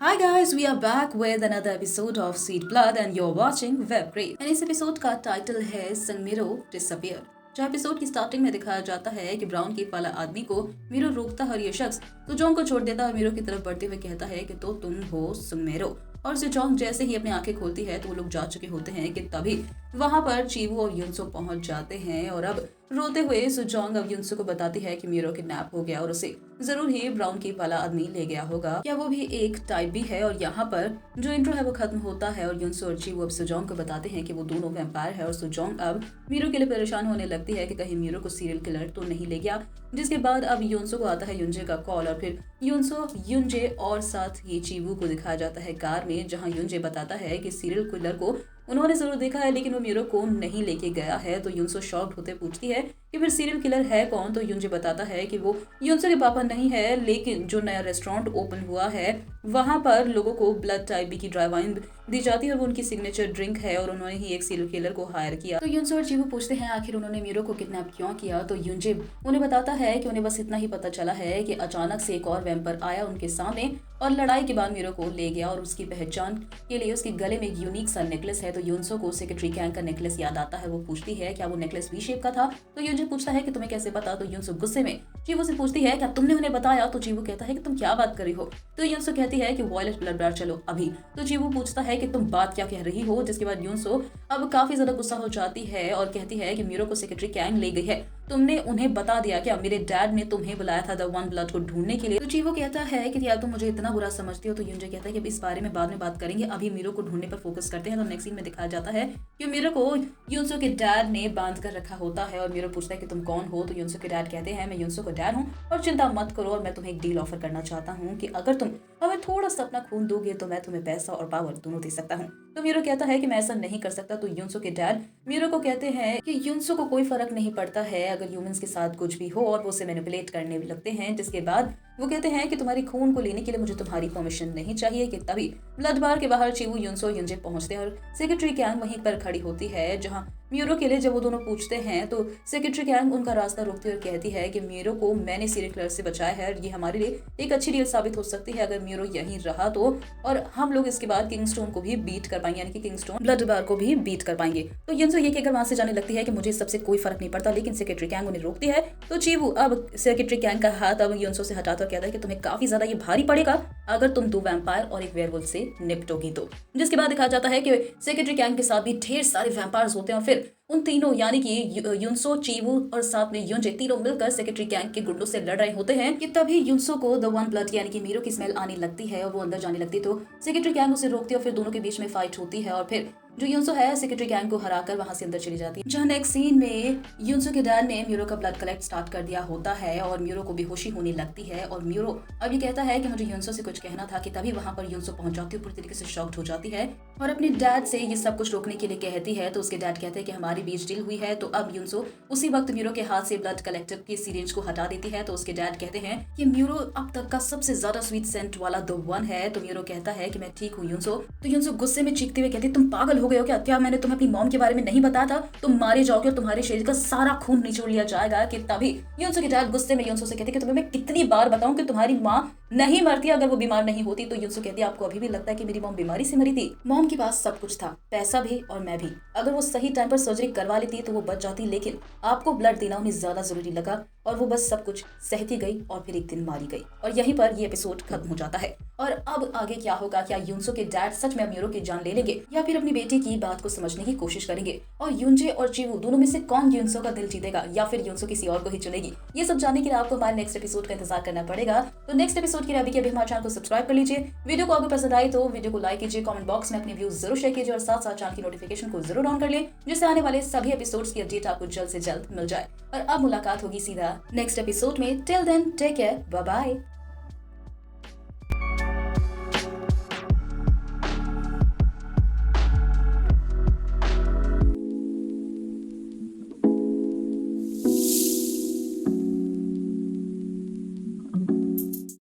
Hi guys, we are back with another episode of Sweet Blood and you're watching Web Crave। इस episode का title है संगमीरो disappear. जो episode की starting में दिखाया जाता है कि ब्राउन केप वाला आदमी को मीरो रोकता है और ये शख्स सुजोंग को छोड़ देता है और मीरो की तरफ बढ़ते हुए कहता है कि तो तुम हो संगमीरो। और सुजोंग जैसे ही अपनी आंखें खोलती है तो वो लोग जा चुके होते हैं कि तभी वहां पर चीवू और युनसो पहुंच जाते हैं और अब रोते हुए सुजोंग अब युनसो को बताती है कि मीरो किडनैप हो गया और उसे जरूर ही ब्राउन केप वाला आदमी ले गया होगा। क्या वो भी एक टाइप भी है। और यहाँ पर जो इंट्रो है वो खत्म होता है और युनसो और चीवू अब सुजोंग को बताते हैं कि वो दोनों वैम्पायर है और सुजोंग अब मीरो के लिए परेशान होने लगती है कि कहीं मीरो को सीरियल किलर तो नहीं ले गया। जिसके बाद अब युनसो को आता है युंजे का कॉल और फिर युनसो युंजे और साथ ही चीवू को दिखाया जाता है कार में, जहाँ युंजे बताता है कि सीरियल किलर को उन्होंने जरूर देखा है लेकिन वो मीरो को नहीं लेके गया है। तो युनसो शॉक्ड होते पूछती है कि फिर सीरियल किलर है कौन। तो युंजे बताता है कि वो युनसो के पापा नहीं है, लेकिन जो नया रेस्टोरेंट ओपन हुआ है वहां पर लोगों को ब्लड टाइप बी की ड्राई वाइन दी जाती है और वो उनकी सिग्नेचर ड्रिंक है और उन्होंने ही एक सीरियल किलर को हायर किया। तो युनसो और चीवू पूछते हैं आखिर उन्होंने मीरो को किडनैप क्यों किया। तो युंजे उन्हें बताता है कि उन्हें बस इतना ही पता चला है कि अचानक से एक और वैम्पर आया उनके सामने और लड़ाई के बाद मीरो को ले गया और उसकी पहचान के लिए उसके गले में एक यूनिक सा नेकलेस है। तो युनसो को सेक्रेटरी कैंग का नेकलेस याद आता है। वो पूछती है क्या वो नेकलेस वी शेप का था। तो युंजे पूछता है कि तुम्हें कैसे पता। तो युनसो गुस्से में चीवू से पूछती है क्या तुमने उन्हें बताया। तो चीवू कहता है कि तुम क्या बात कर रही हो। तो युनसो कहती है कि वॉयलेट ब्लड बार चलो अभी। तो चीवू पूछता है कि तुम बात क्या कह रही हो। जिसके बाद युनसो अब काफी ज्यादा गुस्सा हो जाती है और कहती है कि मीरो को सेक्रेटरी कैंग ले गई है। तुमने उन्हें बता दिया क्या। मेरे डैड ने तुम्हें बुलाया था द वन ब्लड को ढूंढने के लिए। तो चीवू कहता है कि यार तुम मुझे इतना बुरा समझती हो। तो युंजे कहता है कि इस बारे में बाद में बात करेंगे, अभी मीरो को ढूंढने पर फोकस करते हैं। तो नेक्स्ट सीन में दिखाया जाता है कि मीरो को युनसो के डैड ने बांध कर रखा होता है और मीरो पूछता है कि तुम कौन हो। तो युनसो के डैड कहते हैं मैं युनसो का डैड हूँ और चिंता मत करो और मैं तुम्हें एक डील ऑफर करना चाहता हूँ कि अगर तुम हमें थोड़ा सा अपना खून दोगे तो मैं तुम्हें पैसा और पावर दोनों दे सकता हूँ। तो मीरो कहता है कि मैं ऐसा नहीं कर सकता। तो युनसो के डैड मीरो को कहते हैं कि युनसो को कोई फर्क नहीं पड़ता है अगर ह्यूमंस के साथ कुछ भी हो और वो उसे मैनिपुलेट करने लगते हैं। जिसके बाद वो कहते हैं कि तुम्हारी खून को लेने के लिए मुझे तुम्हारी परमिशन नहीं चाहिए। कि तभी ब्लड बार के बाहर चीवू युनसो युंजे पहुंचते हैं और सेक्रेटरी कैंग वहीं पर खड़ी होती है। जहां मीरो के लिए जब वो दोनों पूछते हैं तो सेक्रेटरी कैंग उनका रास्ता रोकती है और कहती है कि मीरो को मैंने सीरियल किलर से बचाया है और ये हमारे लिए एक अच्छी डील साबित हो सकती है अगर मीरो यहीं रहा तो। और हम लोग इसके बाद किंगस्टोन को भी बीट कर पाएंगे, यानी कि किंगस्टोन ब्लड बार को भी बीट कर पाएंगे। तो युनसो ये कहकर वहां से जाने लगती है कि मुझे सबसे कोई फर्क नहीं पड़ता, लेकिन सेक्रेटरी कैंग उन्हें रोकती है। तो चीवू अब सेक्रेटरी कैंग का हाथ अब युनसो से हटाता कहता है कि तुम्हें काफी ज्यादा ये भारी पड़ेगा अगर तुम दो वैम्पायर और एक वेयरवुल्फ से निपटोगी तो। जिसके बाद दिखाया जाता है कि सेक्रेटरी कैंग के साथ भी ढेर सारे वैम्पायर्स होते हैं और फिर उन तीनों यानी कि युनसो चीवू और साथ में युंजे तीनों मिलकर सेक्रेटरी कैंग के गुंडों से लड़ रहे होते हैं कि तभी युनसो को द वन ब्लड यानी कि मीरो की स्मेल आने लगती है और वो अंदर जाने लगती है। तो सेक्रेटरी कैंग उसे रोकती है और फिर दोनों के बीच में फाइट होती है और फिर जो युनसो है सेक्रेटरी कैंग को हराकर वहां से अंदर चली जाती है। जहाँ नेक्स्ट सीन में युनसो के डैड ने मीरो का ब्लड कलेक्ट स्टार्ट कर दिया होता है और मीरो को बेहोशी होने लगती है और मीरो अब ये कहता है कि मुझे युनसो से कुछ कहना था। कि तभी वहां पर युनसो पहुंच जाती है, पूरी तरीके से शॉक्ड हो जाती है और अपने डैड से ये सब कुछ रोकने के लिए कहती है। तो उसके डैड कहते हैं कि हमारी बीच डील हुई है। तो अब युनसो उसी वक्त मीरो के हाथ से ब्लड कलेक्टर की सिरिंज को हटा देती है। तो उसके डैड कहते हैं कि मीरो अब तक का सबसे ज्यादा स्वीट सेंट वाला द वन है। तो मीरो कहता है कि मैं ठीक हूँ युनसो। तो युनसो गुस्से में चीखते हुए कहती है तुम पागल हो गए हो क्या। क्या मैंने तुम्हें अपनी मॉम के बारे में नहीं बताया था। तुम मारे जाओगे और तुम्हारे शरीर का सारा खून निचोड़ लिया जाएगा। कि तभी युनसो के डैड गुस्से में युनसो से कहते कि तुम्हें मैं कितनी बार बताऊं कि तुम्हारी माँ नहीं मरती अगर वो बीमार नहीं होती। तो युनसो कहती है आपको अभी भी लगता है कि मेरी मॉम बीमारी से मरी थी। मॉम के पास सब कुछ था, पैसा भी और मैं भी। अगर वो सही टाइम पर सर्जरी करवा लेती तो वो बच जाती, लेकिन आपको ब्लड देना उन्हें ज्यादा जरूरी लगा और वो बस सब कुछ सहती गई और फिर एक दिन मारी गई। और यहीं पर ये एपिसोड खत्म हो जाता है। और अब आगे क्या होगा, क्या युनसो के डैड सच में अब मीरो की जान ले लेंगे या फिर अपनी बेटी की बात को समझने की कोशिश करेंगे और युंजे और चीवू दोनों में से कौन युनसो का दिल जीतेगा या फिर युनसो किसी और को ही चुनेगी। ये सब जानने के लिए आपको हमारे नेक्स्ट एपिसोड का इंतजार करना पड़ेगा। तो नेक्स्ट एपिसोड के लिए अभी हमारे चैनल को सब्सक्राइब कर लीजिए। वीडियो को अगर पसंद आई तो वीडियो को लाइक कीजिए, कमेंट बॉक्स में अपने व्यूज जरूर शेयर कीजिए और साथ साथ चैनल की नोटिफिकेशन को जरूर ऑन कर ले जिससे आने वाले सभी एपिसोड्स की अपडेट आपको जल्द से जल्द मिल जाए। और अब मुलाकात होगी सीधा नेक्स्ट एपिसोड में। Till then take care, bye bye.